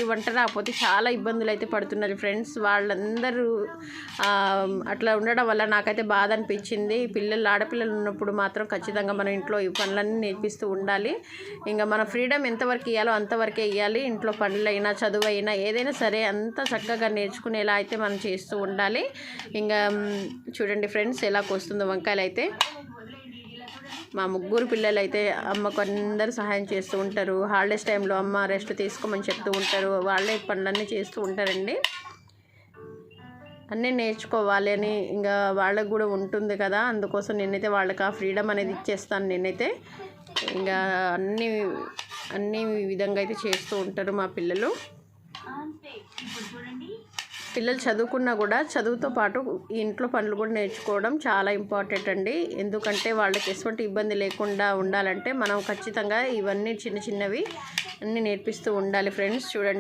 ఈ వంట రాకపోతే చాలా ఇబ్బందులు అయితే పడుతున్నారు ఫ్రెండ్స్. వాళ్ళందరూ అట్లా ఉండడం వల్ల నాకైతే బాధ అనిపించింది. ఆడపిల్లలు ఉన్నప్పుడు మాత్రం ఖచ్చితంగా మన ఇంట్లో ఈ పనులన్నీ నేర్పిస్తూ ఉండాలి. ఇంకా మన ఫ్రీడమ్ ఎంతవరకు ఇవ్వాలో అంతవరకే ఇవ్వాలి. ఇంట్లో పనులైనా చదువు అయినా ఏదైనా సరే అంత చక్కగా నేర్చుకునేలా అయితే మనం చేస్తూ ఉండాలి. ఇంకా చూడండి ఫ్రెండ్స్ ఎలా కోస్తుందో వంకాయలు అయితే. మా ముగ్గురు పిల్లలు అయితే అమ్మకు అందరూ సహాయం చేస్తూ ఉంటారు. హాలిడేస్ టైంలో అమ్మ రెస్ట్ తీసుకోమని చెప్తూ ఉంటారు. వాళ్ళే పనులన్నీ చేస్తూ ఉంటారండి. అన్నీ నేర్చుకోవాలి అని ఇంకా వాళ్ళకు కూడా ఉంటుంది కదా, అందుకోసం నేనైతే వాళ్ళకి ఆ ఫ్రీడమ్ అనేది ఇచ్చేస్తాను. నేనైతే ఇంకా అన్ని విధంగా అయితే చేస్తూ ఉంటారు మా పిల్లలు. పిల్లలు చదువుకున్నా కూడా చదువుతో పాటు ఇంట్లో పనులు కూడా నేర్చుకోవడం చాలా ఇంపార్టెంట్ అండి. ఎందుకంటే వాళ్ళకి ఎటువంటి ఇబ్బంది లేకుండా ఉండాలంటే మనం ఖచ్చితంగా ఇవన్నీ చిన్నవి అన్నీ నేర్పిస్తూ ఉండాలి ఫ్రెండ్స్. చూడండి.